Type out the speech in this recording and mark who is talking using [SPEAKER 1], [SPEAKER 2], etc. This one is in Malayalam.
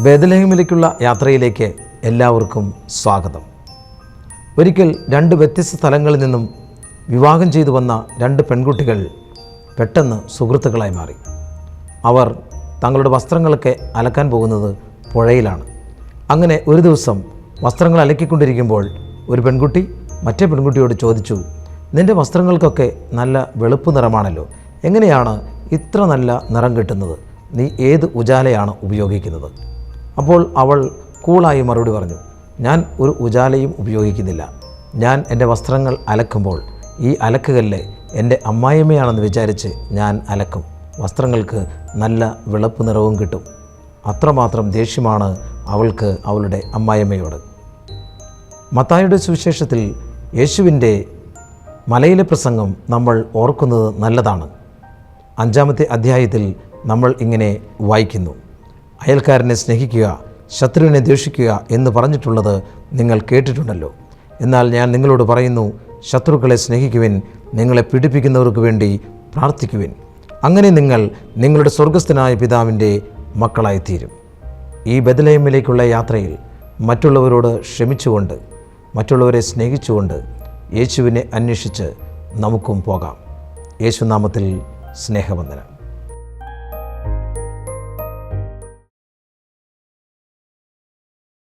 [SPEAKER 1] ബേത്ലഹേമിലേക്കുള്ള യാത്രയിലേക്ക് എല്ലാവർക്കും സ്വാഗതം. ഒരിക്കൽ രണ്ട് വ്യത്യസ്ത സ്ഥലങ്ങളിൽ നിന്നും വിവാഹം ചെയ്തു വന്ന രണ്ട് പെൺകുട്ടികൾ പെട്ടെന്ന് സുഹൃത്തുക്കളായി മാറി. അവർ തങ്ങളുടെ വസ്ത്രങ്ങളൊക്കെ അലക്കാൻ പോകുന്നത് പുഴയിലാണ്. അങ്ങനെ ഒരു ദിവസം വസ്ത്രങ്ങൾ അലക്കിക്കൊണ്ടിരിക്കുമ്പോൾ ഒരു പെൺകുട്ടി മറ്റേ പെൺകുട്ടിയോട് ചോദിച്ചു, നിൻ്റെ വസ്ത്രങ്ങൾക്കൊക്കെ നല്ല വെളുപ്പ് നിറമാണല്ലോ, എങ്ങനെയാണ് ഇത്ര നല്ല നിറം കിട്ടുന്നത്? നീ ഏത് ഉജാലയാണ് ഉപയോഗിക്കുന്നത്? അപ്പോൾ അവൾ കൂളായി മറുപടി പറഞ്ഞു, ഞാൻ ഒരു ഉജാലയും ഉപയോഗിക്കുന്നില്ല. ഞാൻ എൻ്റെ വസ്ത്രങ്ങൾ അലക്കുമ്പോൾ ഈ അലക്കുകല്ല് എൻ്റെ അമ്മായിയമ്മയാണെന്ന് വിചാരിച്ച് ഞാൻ അലക്കും. വസ്ത്രങ്ങൾക്ക് നല്ല വെളുപ്പ് നിറവും കിട്ടും. അത്രമാത്രം ദേഷ്യമാണ് അവൾക്ക് അവളുടെ അമ്മായിയമ്മയോട്. മത്തായിയുടെ സുവിശേഷത്തിൽ യേശുവിൻ്റെ മലയിലെ പ്രസംഗം നമ്മൾ ഓർക്കുന്നത് നല്ലതാണ്. 5-ാമത്തെ അധ്യായത്തിൽ നമ്മൾ ഇങ്ങനെ വായിക്കുന്നു, അയൽക്കാരനെ സ്നേഹിക്കുക, ശത്രുവിനെ ദ്വേഷിക്കുക എന്ന് പറഞ്ഞിട്ടുള്ളത് നിങ്ങൾ കേട്ടിട്ടുണ്ടല്ലോ. എന്നാൽ ഞാൻ നിങ്ങളോട് പറയുന്നു, ശത്രുക്കളെ സ്നേഹിക്കുവിൻ, നിങ്ങളെ പീഡിപ്പിക്കുന്നവർക്ക് വേണ്ടി പ്രാർത്ഥിക്കുവിൻ. അങ്ങനെ നിങ്ങൾ നിങ്ങളുടെ സ്വർഗസ്ഥനായ പിതാവിൻ്റെ മക്കളായിത്തീരും. ഈ ബേത്ലഹേമിലേക്കുള്ള യാത്രയിൽ മറ്റുള്ളവരോട് ക്ഷമിച്ചുകൊണ്ട്, മറ്റുള്ളവരെ സ്നേഹിച്ചുകൊണ്ട് യേശുവിനെ അന്വേഷിച്ച് നമുക്കും പോകാം. യേശുനാമത്തിൽ സ്നേഹവന്ദനം.